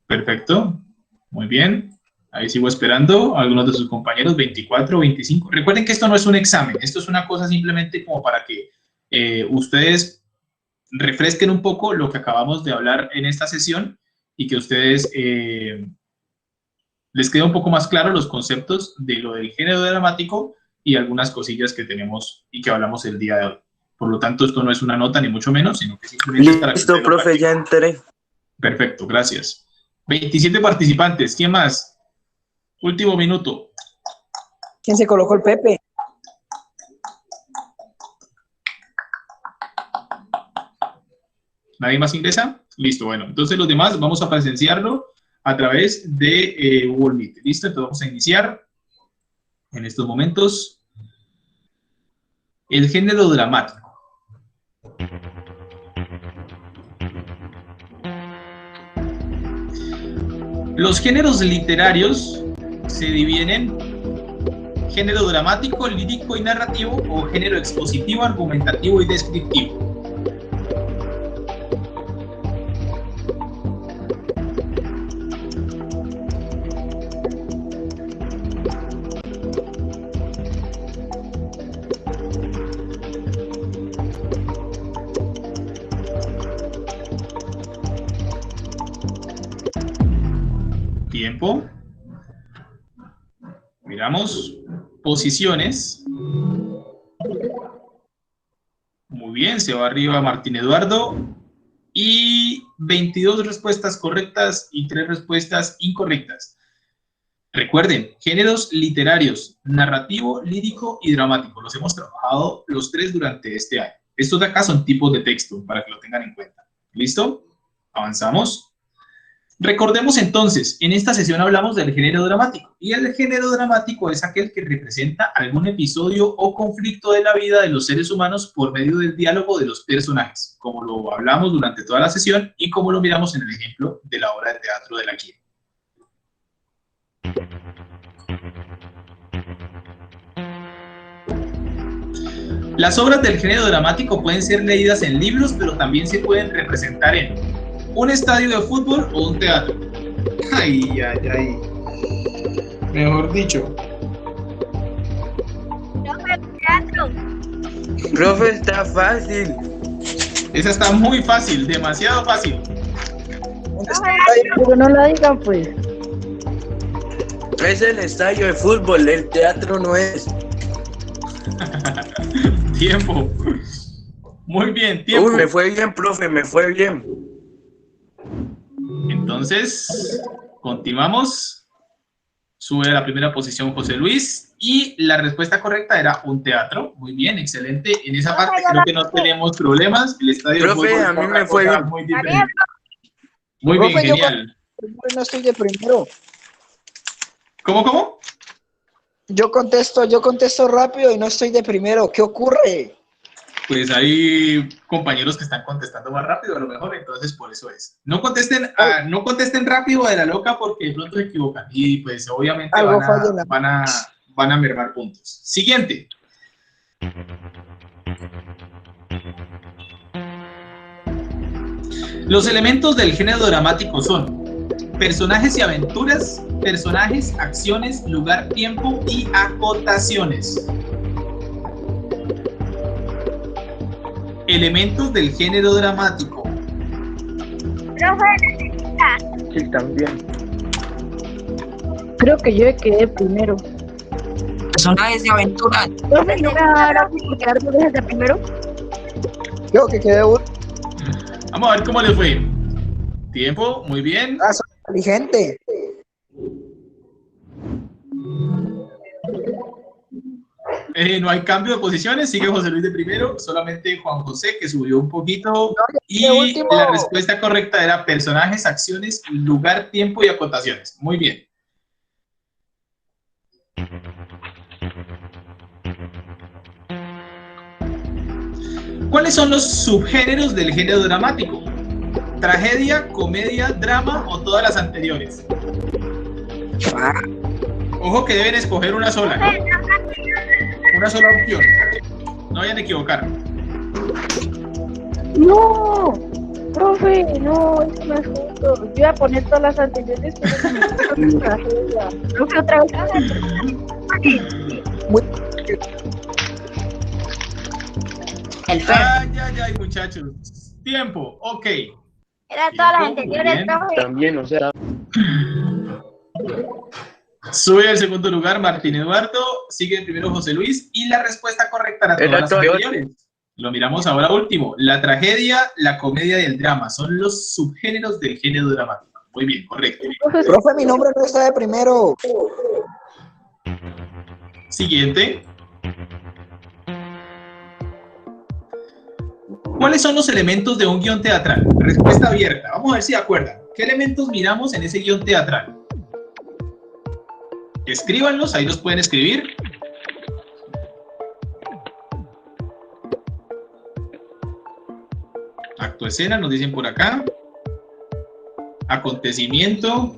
Perfecto. Muy bien. Ahí sigo esperando a algunos de sus compañeros, 24, 25. Recuerden que esto no es un examen, esto es una cosa simplemente como para que ustedes refresquen un poco lo que acabamos de hablar en esta sesión y que ustedes les quede un poco más claro los conceptos de lo del género dramático y algunas cosillas que tenemos y que hablamos el día de hoy. Por lo tanto, esto no es una nota ni mucho menos, sino que simplemente es para que Listo, profe, ya entré. Perfecto, gracias. 27 participantes, ¿quién más? Último minuto. ¿Quién se colocó el Pepe? ¿Nadie más ingresa? Listo, bueno. Entonces los demás vamos a presenciarlo a través de Google Meet. ¿Listo? Entonces vamos a iniciar en estos momentos. El género dramático. Los géneros literarios se dividen en género dramático, lírico y narrativo o género expositivo, argumentativo y descriptivo. Tiempo. Miramos posiciones. Muy bien, se va arriba Martín Eduardo. Y 22 respuestas correctas y 3 respuestas incorrectas. Recuerden, géneros literarios, narrativo, lírico y dramático. Los hemos trabajado los 3 durante este año. Estos de acá son tipos de texto, para que lo tengan en cuenta. ¿Listo? Avanzamos. Recordemos entonces, en esta sesión hablamos del género dramático, y el género dramático es aquel que representa algún episodio o conflicto de la vida de los seres humanos por medio del diálogo de los personajes, como lo hablamos durante toda la sesión y como lo miramos en el ejemplo de la obra de teatro de La Quiere. Las obras del género dramático pueden ser leídas en libros, pero también se pueden representar en un estadio de fútbol o un teatro. Ay, ay, ay. Mejor dicho. Profe, está fácil. Esa está muy fácil, demasiado fácil. Pero no la digan, pues. Es el estadio de fútbol, el teatro no es. Tiempo. Muy bien, tiempo. Uy, me fue bien, profe, me fue bien. Entonces, continuamos. Sube a la primera posición José Luis. Y la respuesta correcta era un teatro. Muy bien, excelente. En esa parte creo que no tenemos problemas. El estadio de Profe, fútbol a mí es me otra fue cosa bien. muy diferente. Muy bien, Profe, yo genial. no estoy de primero. ¿Cómo? Yo contesto rápido y no estoy de primero. ¿Qué ocurre? Pues hay compañeros que están contestando más rápido a lo mejor, entonces por eso es. No contesten rápido de la loca porque de pronto se equivocan y pues obviamente Algo falla en la- van a mermar puntos. Siguiente. Los elementos del género dramático son personajes y aventuras, personajes, acciones, lugar, tiempo y acotaciones. Elementos del género dramático. Sí, también. Creo que yo quedé primero. Personajes de aventura. Profe, ¿no me va a dar por quedar desde primero? Yo que quedé uno. Vamos a ver cómo les fue. Tiempo, muy bien. Ah, soy inteligente. No hay cambio de posiciones, sigue José Luis de primero, solamente Juan José que subió un poquito. Y de último. la respuesta correcta era personajes, acciones, lugar, tiempo y acotaciones. Muy bien. ¿Cuáles son los subgéneros del género dramático? ¿Tragedia, comedia, drama o todas las anteriores? Ojo que deben escoger una sola, ¿no? Una sola opción. No vayan a equivocar. No, profe, no, eso no es justo. Yo iba a poner todas las anteriores, pero se me fue la tragedia. Profe, otra vez. Ay, muchachos. Tiempo, ok. Eran todas las Tiempo, muy anteriores, bien. profe. También, o sea. Sube al segundo lugar Martín Eduardo, sigue primero José Luis y la respuesta correcta era todas Era las todo. anteriores. Lo miramos ahora último. La tragedia, la comedia y el drama son los subgéneros del género dramático. Muy bien, correcto. Profe, mi nombre no está de primero. Siguiente. ¿Cuáles son los elementos de un guión teatral? Respuesta abierta. Vamos a ver si acuerdan. ¿Qué elementos miramos en ese guión teatral? Escríbanlos, ahí los pueden escribir. Acto escena, nos dicen por acá. Acontecimiento.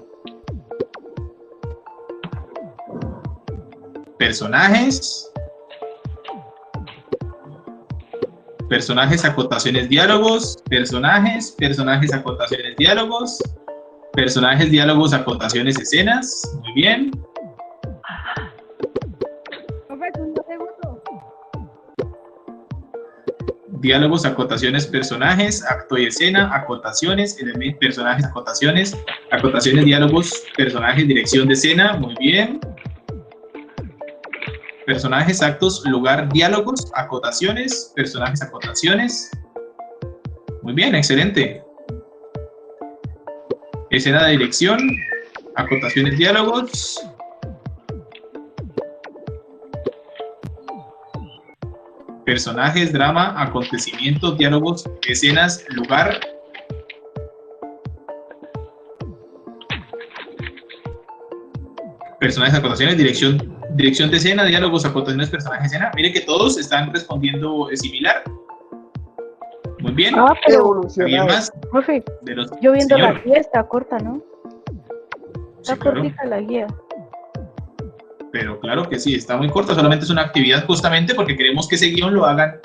Personajes. Personajes, acotaciones, diálogos. Personajes, acotaciones, diálogos. Personajes, diálogos, acotaciones, escenas. Muy bien. Diálogos, acotaciones, personajes, acto y escena, acotaciones, personajes, acotaciones, diálogos, personajes, dirección de escena. Muy bien. Personajes, actos, lugar, diálogos, acotaciones, personajes, acotaciones. Muy bien, excelente. Escena de dirección, acotaciones, diálogos. Personajes, drama, acontecimientos, diálogos, escenas, lugar. Personajes, acotaciones, dirección de escena, diálogos, acotaciones, personajes, escena. Miren que todos están respondiendo similar. Muy bien. Ah, pero, ¿Alguien más? profe, De los... yo viendo Señor. la guía está corta, ¿no? Está Sí, claro. cortita la guía. Pero claro que sí, está muy corta, solamente es una actividad justamente porque queremos que ese guión lo hagan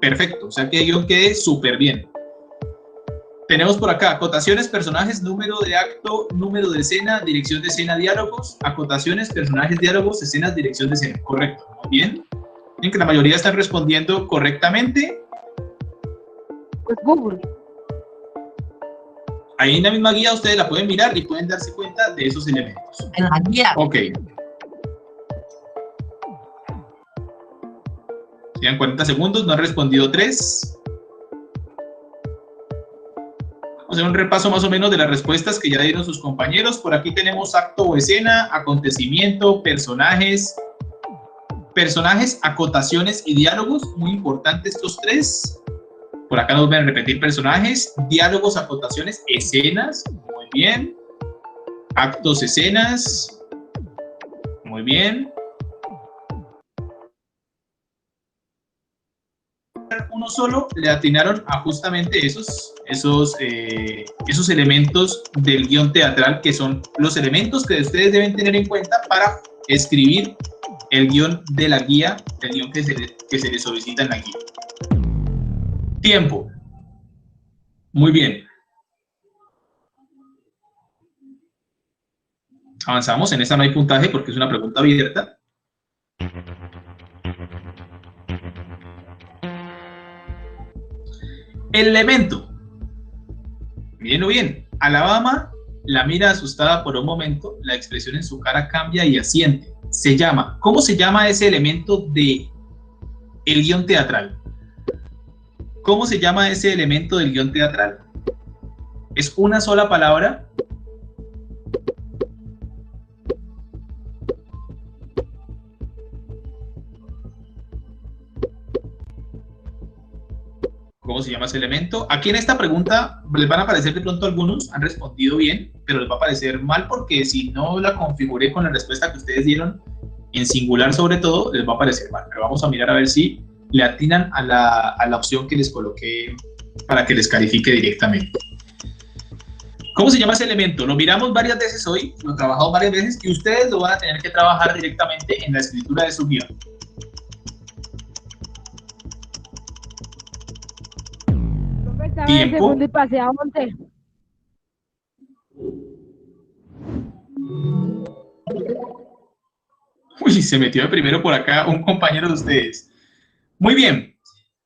perfecto, o sea que el guión quede súper bien. Tenemos por acá acotaciones, personajes, número de acto, número de escena, dirección de escena, diálogos, acotaciones, personajes, diálogos, escenas, dirección de escena. Correcto, muy bien. Miren que la mayoría están respondiendo correctamente. Pues Google. Ahí en la misma guía ustedes la pueden mirar y pueden darse cuenta de esos elementos. En la guía. Ok. Quedan 40 segundos, no han respondido 3. Vamos a hacer un repaso más o menos de las respuestas que ya dieron sus compañeros. Por aquí tenemos acto o escena, acontecimiento, personajes, acotaciones y diálogos. Muy importantes estos 3. Por acá nos van a repetir personajes, diálogos, acotaciones, escenas. Muy bien. Actos, escenas. Muy bien. Uno solo le atinaron a justamente esos elementos del guión teatral, que son los elementos que ustedes deben tener en cuenta para escribir el guión de la guía, el guión que se les solicita en la guía. Tiempo. Muy bien. Avanzamos, en esta no hay puntaje porque es una pregunta abierta. El elemento. Mírenlo bien. Alabama la mira asustada por un momento, la expresión en su cara cambia y asiente. Se llama. ¿Cómo se llama ese elemento de el guión teatral? ¿Cómo se llama ese elemento del guión teatral? ¿Es una sola palabra? ¿Cómo se llama ese elemento? Aquí en esta pregunta les van a aparecer de pronto algunos, han respondido bien, pero les va a parecer mal porque si no la configuré con la respuesta que ustedes dieron, en singular sobre todo, les va a parecer mal. Pero vamos a mirar a ver si le atinan a la opción que les coloqué para que les califique directamente. ¿Cómo se llama ese elemento? Lo miramos varias veces hoy, lo trabajamos varias veces y ustedes lo van a tener que trabajar directamente en la escritura de su guión. Tiempo. Y paseo Monte. Uy, se metió de primero por acá un compañero de ustedes. Muy bien.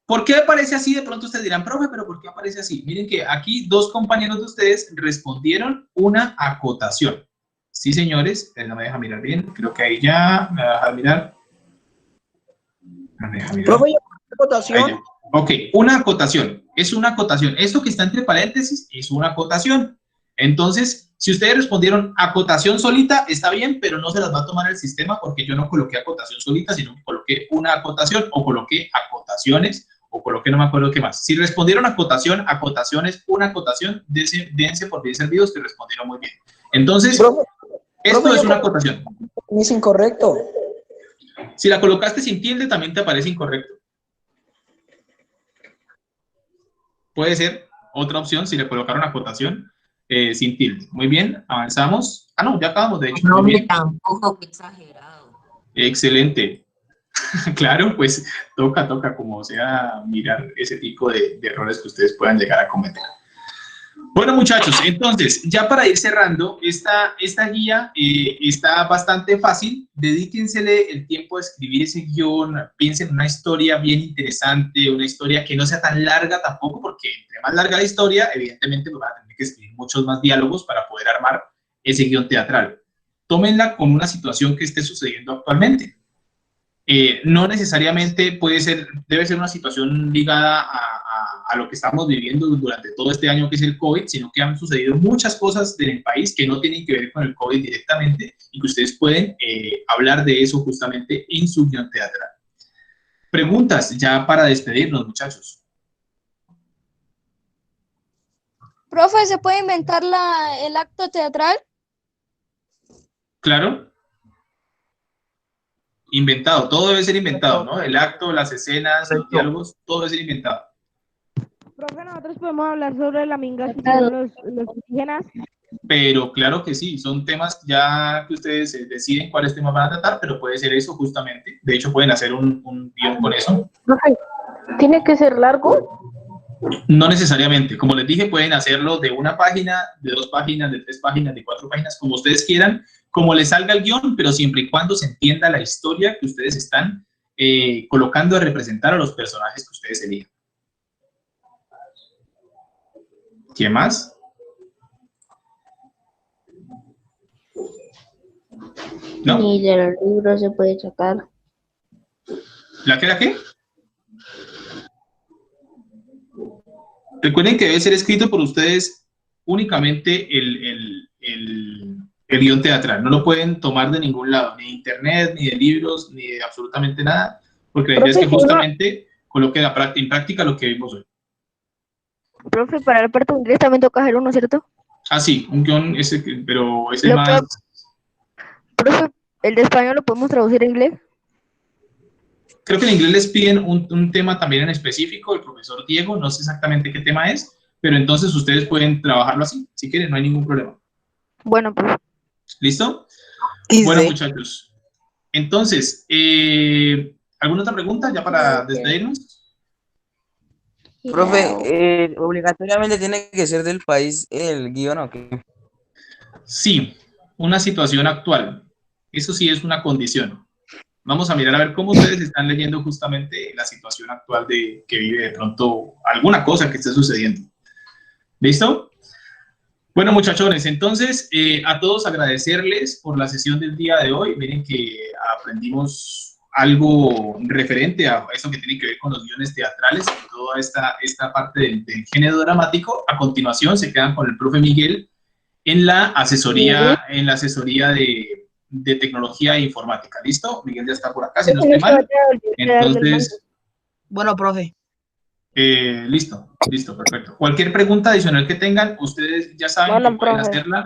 ¿Por qué aparece así? De pronto ustedes dirán, profe, pero ¿por qué aparece así? Miren que aquí 2 compañeros de ustedes respondieron una acotación. Sí, señores. No me deja mirar bien. Creo que ahí ya me va a dejar mirar. No me deja mirar. Profe, acotación. Ok, una acotación. Es una acotación. Esto que está entre paréntesis es una acotación. Entonces, si ustedes respondieron acotación solita, está bien, pero no se las va a tomar el sistema porque yo no coloqué acotación solita, sino que coloqué una acotación o coloqué acotaciones o coloqué no me acuerdo qué más. Si respondieron acotación, acotaciones, una acotación, dense por bien servidos que respondieron muy bien. Entonces, esto es una acotación. Es incorrecto. Si la colocaste sin tilde, también te aparece incorrecto. Puede ser otra opción si le colocaron acotación sin tilde. Muy bien, avanzamos. Ah, no, ya acabamos, de hecho. No, me tampoco, qué exagerado. Excelente. Claro, pues toca como sea mirar ese tipo de errores que ustedes puedan llegar a cometer. Bueno, muchachos, entonces, ya para ir cerrando, esta guía está bastante fácil. Dedíquensele el tiempo a escribir ese guión, piensen en una historia bien interesante, una historia que no sea tan larga tampoco, porque entre más larga la historia, evidentemente van a tener que escribir muchos más diálogos para poder armar ese guión teatral. Tómenla con una situación que esté sucediendo actualmente. No necesariamente debe ser una situación ligada a lo que estamos viviendo durante todo este año que es el COVID, sino que han sucedido muchas cosas en el país que no tienen que ver con el COVID directamente y que ustedes pueden hablar de eso justamente en su guión teatral. Preguntas ya para despedirnos, muchachos. Profe, ¿se puede inventar el acto teatral? Claro. Inventado, todo debe ser inventado, ¿no? El acto, las escenas, los diálogos, todo debe ser inventado. Profe, nosotros podemos hablar sobre la minga que hicieron los indígenas pero claro que sí, son temas ya que ustedes deciden cuáles temas van a tratar, pero puede ser eso justamente. De hecho, pueden hacer un guión con eso. Profe, ¿tiene que ser largo? No necesariamente. Como les dije, pueden hacerlo de una página, de 2 páginas, de 3 páginas, de 4 páginas, como ustedes quieran, como les salga el guión, pero siempre y cuando se entienda la historia que ustedes están colocando a representar a los personajes que ustedes elijan. ¿Quién más? ¿No? Ni de los libros se puede sacar. ¿La qué? Recuerden que debe ser escrito por ustedes únicamente el guión teatral. No lo pueden tomar de ningún lado, ni de internet, ni de libros, ni de absolutamente nada, porque la idea es que justamente coloquen en práctica lo que vimos hoy. Profe, para el parto inglés también toca hacer uno, ¿cierto? Ah, sí, un guión, pero ese más... Profe, ¿el de español lo podemos traducir a inglés? Creo que en inglés les piden un tema también en específico, el profesor Diego, no sé exactamente qué tema es, pero entonces ustedes pueden trabajarlo así, si quieren, no hay ningún problema. Bueno, profe. ¿Listo? Y Bueno, sí. muchachos. Entonces, ¿alguna otra pregunta ya para despedirnos? Profe, obligatoriamente tiene que ser del país el guión, ¿o qué? Sí, una situación actual. Eso sí es una condición. Vamos a mirar a ver cómo ustedes están leyendo justamente la situación actual que vive de pronto alguna cosa que esté sucediendo. ¿Listo? Bueno, muchachones, entonces a todos agradecerles por la sesión del día de hoy. Miren que aprendimos algo referente a eso que tiene que ver con los guiones teatrales y toda esta parte del género dramático. A continuación se quedan con el profe Miguel en la asesoría de tecnología e informática. ¿Listo? Miguel ya está por acá, si no estoy mal. Entonces, Bueno, profe. listo, perfecto. Cualquier pregunta adicional que tengan, ustedes ya saben que pueden hacerla